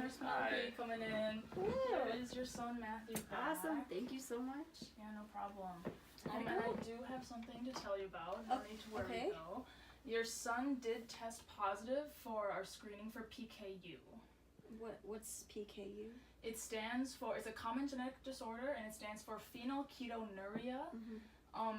There's Matthew coming in. Here is your son, Matthew. Awesome. Thank you so much. Yeah, no problem. And I do have something to tell you about. No need to worry, though. Your son did test positive for our screening for PKU. What's PKU? It stands for, it's a common genetic disorder, and it stands for Phenylketonuria.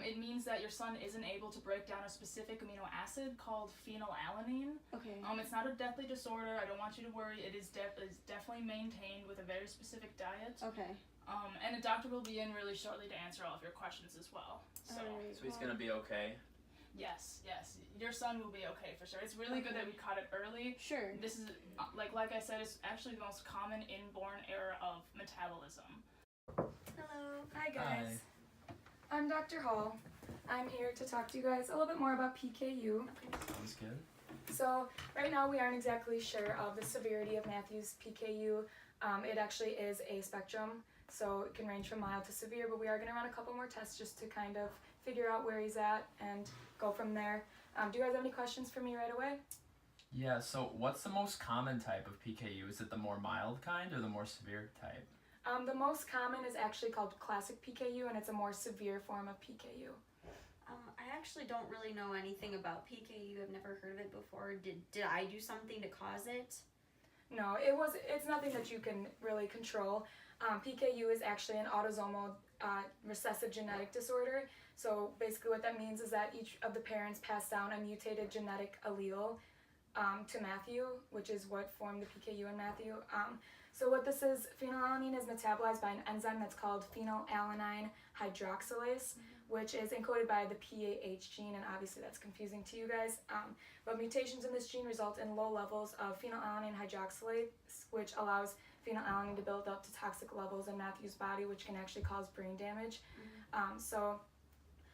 It means that your son isn't able to break down a specific amino acid called phenylalanine. Okay. It's not a deathly disorder. I don't want you to worry. It is definitely maintained with a very specific diet. Okay. And a doctor will be in really shortly to answer all of your questions as well. So, so he's gonna be okay? Yes. Your son will be okay for sure. It's really good that we caught it early. Sure. This is, like I said, it's actually the most common inborn error of metabolism. Hello. Hi guys. I'm Dr. Hall. I'm here to talk to you guys a little bit more about PKU. Sounds good. So right now we aren't exactly sure of the severity of Matthew's PKU. It actually is a spectrum, so it can range from mild to severe, but we are going to run a couple more tests just to kind of figure out where he's at and go from there. Do you guys have any questions for me right away? Yeah, so what's the most common type of PKU? Is it the more mild kind or the more severe type? The most common is actually called classic PKU, and it's a more severe form of PKU. I actually don't really know anything about PKU. I've never heard of it before. Did I do something to cause it? No, it's nothing that you can really control. PKU is actually an autosomal recessive genetic disorder. So basically what that means is that each of the parents pass down a mutated genetic allele to Matthew, which is what formed the PKU in Matthew. So what this is, phenylalanine is metabolized by an enzyme that's called phenylalanine hydroxylase, which is encoded by the PAH gene, and obviously that's confusing to you guys. But mutations in this gene result in low levels of phenylalanine hydroxylase, which allows phenylalanine to build up to toxic levels in Matthew's body, which can actually cause brain damage. So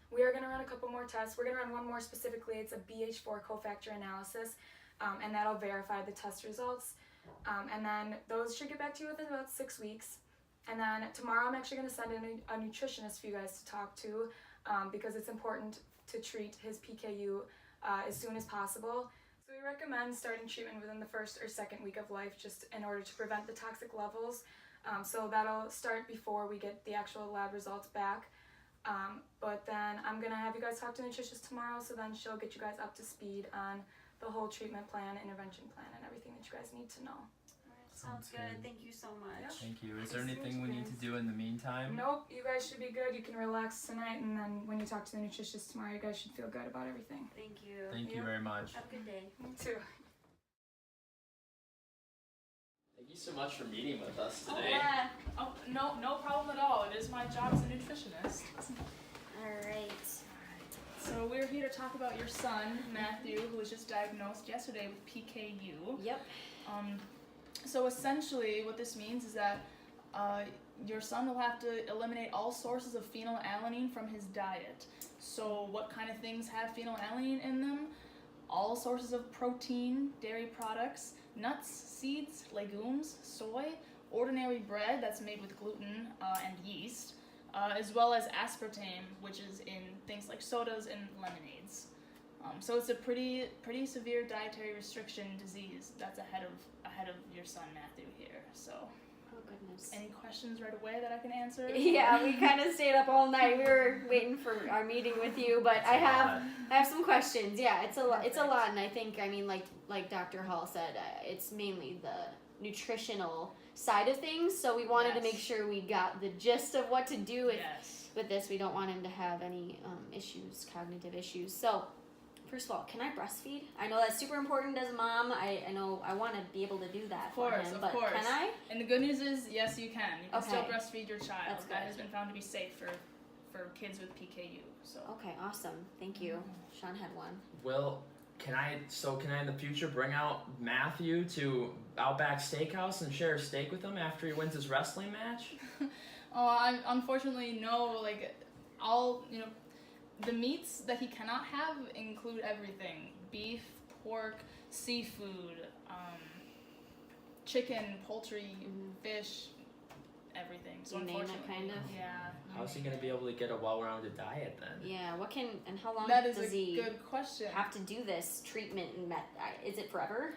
we are going to run a couple more tests. We're going to run one more specifically. It's a BH4 cofactor analysis, and that'll verify the test results. And then those should get back to you within about 6 weeks. And then tomorrow I'm actually going to send in a nutritionist for you guys to talk to because it's important to treat his PKU as soon as possible. So we recommend starting treatment within the first or second week of life just in order to prevent the toxic levels. So that'll start before we get the actual lab results back. But then I'm going to have you guys talk to the nutritionist tomorrow, so then she'll get you guys up to speed on the whole treatment plan, intervention plan, and everything that you guys need to know. Sounds good. Thank you so much. Thank you. Is there anything we need to do in the meantime? Nope, you guys should be good. You can relax tonight, and then when you talk to the nutritionist tomorrow, you guys should feel good about everything. Thank you. Thank you very much. Have a good day. Me too. Thank you so much for meeting with us today. Yeah. Oh, no problem at all. It is my job as a nutritionist. All right. So we're here to talk about your son, Matthew, who was just diagnosed yesterday with PKU. Yep. So essentially what this means is that your son will have to eliminate all sources of phenylalanine from his diet. So what kind of things have phenylalanine in them? All sources of protein, dairy products, nuts, seeds, legumes, soy, ordinary bread that's made with gluten and yeast, as well as aspartame, which is in things like sodas and lemonades. So it's a pretty severe dietary restriction disease that's ahead of your son Matthew here. So, Oh goodness. any questions right away that I can answer? Yeah, we kind of stayed up all night. We were waiting for our meeting with you, but I have some questions. Yeah, it's a lot, and I think like Dr. Hall said, it's mainly the nutritional side of things. So we wanted to make sure we got the gist of what to do with this. We don't want him to have any issues, cognitive issues. So. First of all, can I breastfeed? I know that's super important as a mom. I know I want to be able to do that for him, but can I? And the good news is, yes, you can. You can still Okay. breastfeed your child. That's That good. has been found to be safe for kids with PKU. So. Okay, awesome. Thank you. Sean had one. Well, can I in the future bring out Matthew to Outback Steakhouse and share a steak with him after he wins his wrestling match? Unfortunately, no. The meats that he cannot have include everything: beef, pork, seafood, chicken, poultry, fish, everything. So You name it, unfortunately, kind of? yeah. How's he going to be able to get a well-rounded diet then? Yeah, and how long That is does a he good question. have to do this treatment? And is it forever?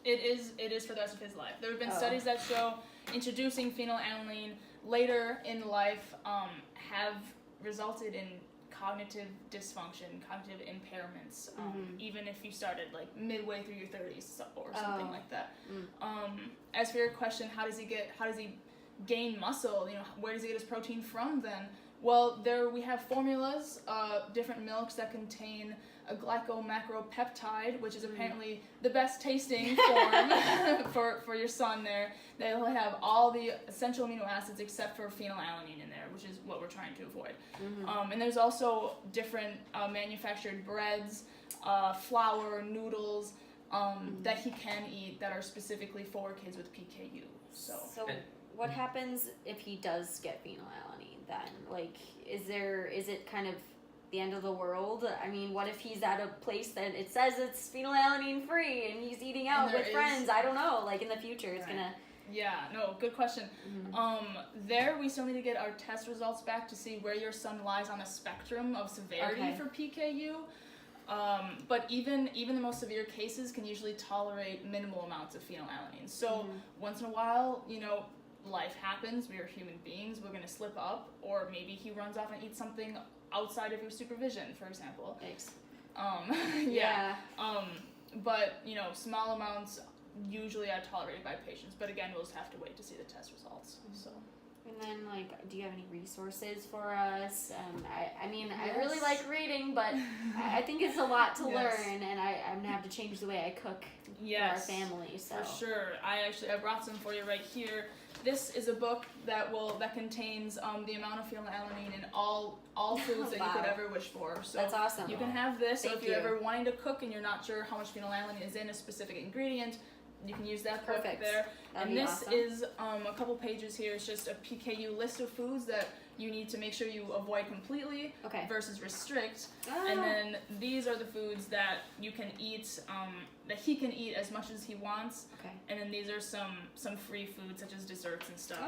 It is for the rest of his life. There have been Oh. studies that show introducing phenylalanine later in life have resulted in cognitive dysfunction, cognitive impairments, even if you started like midway through your 30s or something like that. As for your question, how does he gain muscle? You know, where does he get his protein from then? Well, we have formulas, different milks that contain a glycomacropeptide, which is apparently the best tasting form for your son there. They'll have all the essential amino acids except for phenylalanine in there, which is what we're trying to avoid. And there's also different manufactured breads, flour, noodles that he can eat that are specifically for kids with PKU. So what happens if he does get phenylalanine then? Like, is it kind of the end of the world? I mean, what if he's at a place that it says it's phenylalanine free and he's eating out with friends? I don't know. Like, in the future, it's gonna... Yeah, no, good question. There we still need to get our test results back to see where your son lies on a spectrum of severity for PKU. But even the most severe cases can usually tolerate minimal amounts of phenylalanine. So once in a while, you know, life happens. We are human beings. We're going to slip up, or maybe he runs off and eats something outside of your supervision, for example. Thanks. But you know, small amounts usually are tolerated by patients. But again, we'll just have to wait to see the test results. So. And then, like, do you have any resources for us? I mean, I really like reading, but I think it's a lot to learn, and I'm going to have to change the way I cook for our family. So. For sure. I brought some for you right here. This is a book that contains the amount of phenylalanine in all foods that you could ever wish for. So that's awesome. You can have this. So if you're you. ever wanting to cook and you're not sure how much phenylalanine is in a specific ingredient, you can use that book there. That'd and be this awesome. is a couple pages here. It's just a PKU list of foods that you need to make sure you avoid completely versus restrict. And then these are the foods that you can eat, that he can eat as much as he wants. And then these are some free foods such as desserts and stuff.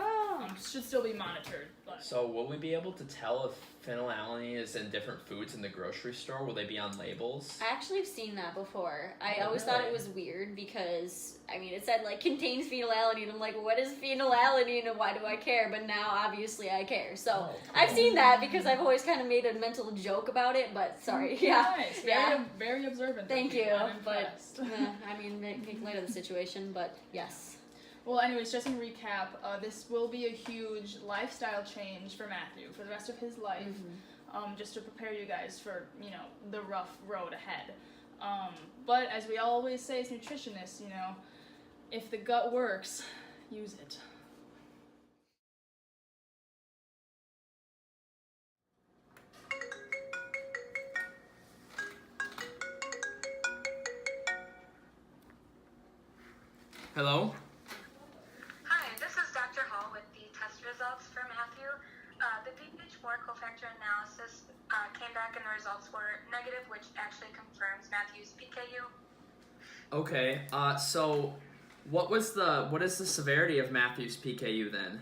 Should still be monitored. But. So will we be able to tell if phenylalanine is in different foods in the grocery store? Will they be on labels? I actually have seen that before. I always thought it was weird because, I mean, it said, like, contains phenylalanine. I'm like, what is phenylalanine and why do I care? But now, obviously, I care. So, I've seen that because I've always kind of made a mental joke about it, but sorry. Nice. Very observant. Thank you. But, I mean, make light of the situation, but yes. Well, anyways, just in recap, this will be a huge lifestyle change for Matthew for the rest of his life, just to prepare you guys for, you know, the rough road ahead. But as we always say as nutritionists, you know, if the gut works, use it. Hello? Hi, this is Dr. Hall with the test results for Matthew. The PH4 cofactor analysis came back and the results were negative, which actually confirms Matthew's PKU. Okay, so what is the severity of Matthew's PKU then?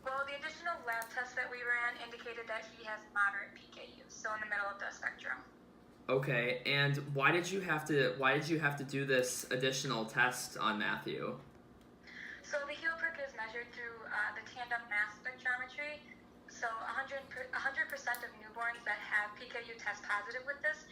Well, the additional lab test that we ran indicated that he has moderate PKU, so in the middle of the spectrum. Okay, and why did you have to do this additional test on Matthew? So the heel prick is measured through the tandem mass spectrometry. So 100% of newborns that have PKU test positive with this,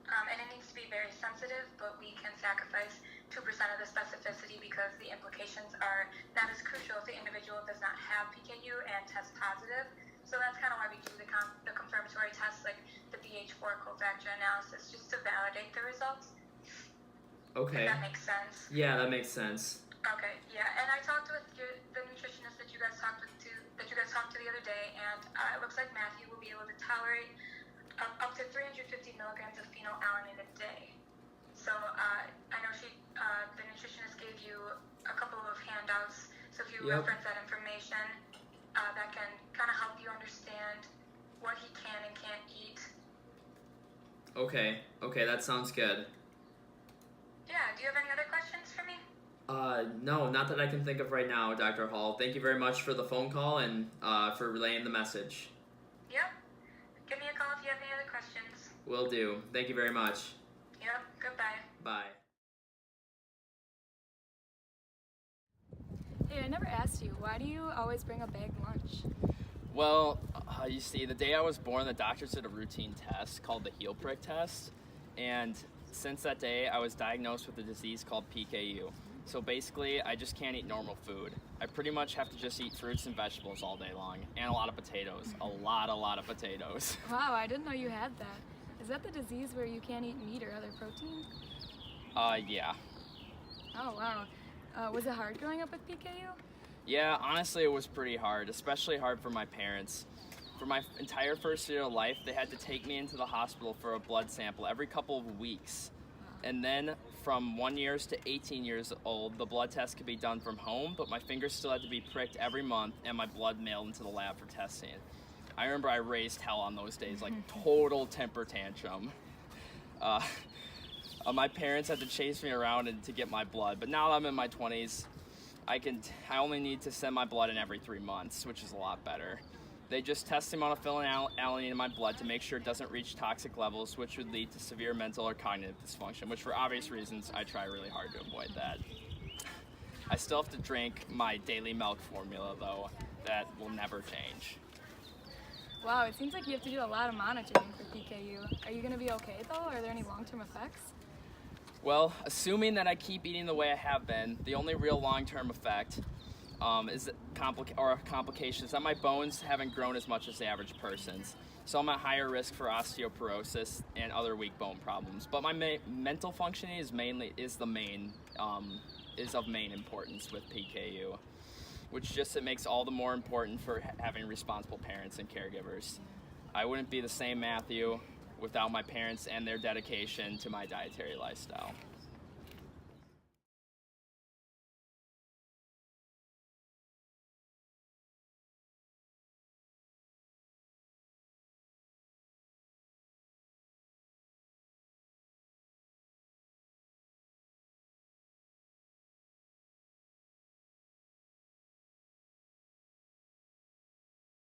and it needs to be very sensitive, but we can sacrifice 2% of the specificity because the implications are not as crucial if the individual does not have PKU and test positive. So that's kind of why we do the confirmatory tests like the BH4 cofactor analysis, just to validate the results. Okay. If that makes sense. Yeah, that makes sense. Okay, yeah, and I talked with the nutritionist that you guys talked to the other day, and it looks like Matthew will be able to tolerate up to 350 milligrams of phenylalanine a day. So I know the nutritionist gave you a couple of handouts, so if you reference that information, that can kind of help you understand what he can and can't eat. Okay, that sounds good. Yeah, do you have any other questions for me? No, not that I can think of right now, Dr. Hall. Thank you very much for the phone call and for relaying the message. Yep. Give me a call if you have any other questions. Will do. Thank you very much. Yep, goodbye. Bye. Hey, I never asked you, why do you always bring a bagged lunch? Well, you see, the day I was born, the doctors did a routine test called the heel prick test, and since that day, I was diagnosed with a disease called PKU. So basically, I just can't eat normal food. I pretty much have to just eat fruits and vegetables all day long, and a lot of potatoes. A lot of potatoes. Wow, I didn't know you had that. Is that the disease where you can't eat meat or other protein? Yeah. Oh, wow. Was it hard growing up with PKU? Yeah, honestly, it was pretty hard, especially hard for my parents. For my entire first year of life, they had to take me into the hospital for a blood sample every couple of weeks. And then from 1 year to 18 years old, the blood test could be done from home, but my fingers still had to be pricked every month and my blood mailed into the lab for testing. I remember I raised hell on those days, like total temper tantrum. My parents had to chase me around to get my blood, but now that I'm in my 20s, I only need to send my blood in every 3 months, which is a lot better. They just test the amount of phenylalanine in my blood to make sure it doesn't reach toxic levels, which would lead to severe mental or cognitive dysfunction, which for obvious reasons, I try really hard to avoid that. I still have to drink my daily milk formula, though. That will never change. Wow, it seems like you have to do a lot of monitoring for PKU. Are you going to be okay, though? Are there any long-term effects? Well, assuming that I keep eating the way I have been, the only real long-term effect is complications that my bones haven't grown as much as the average person's. So I'm at higher risk for osteoporosis and other weak bone problems. But my mental functioning is of main importance with PKU, which it makes all the more important for having responsible parents and caregivers. I wouldn't be the same Matthew without my parents and their dedication to my dietary lifestyle.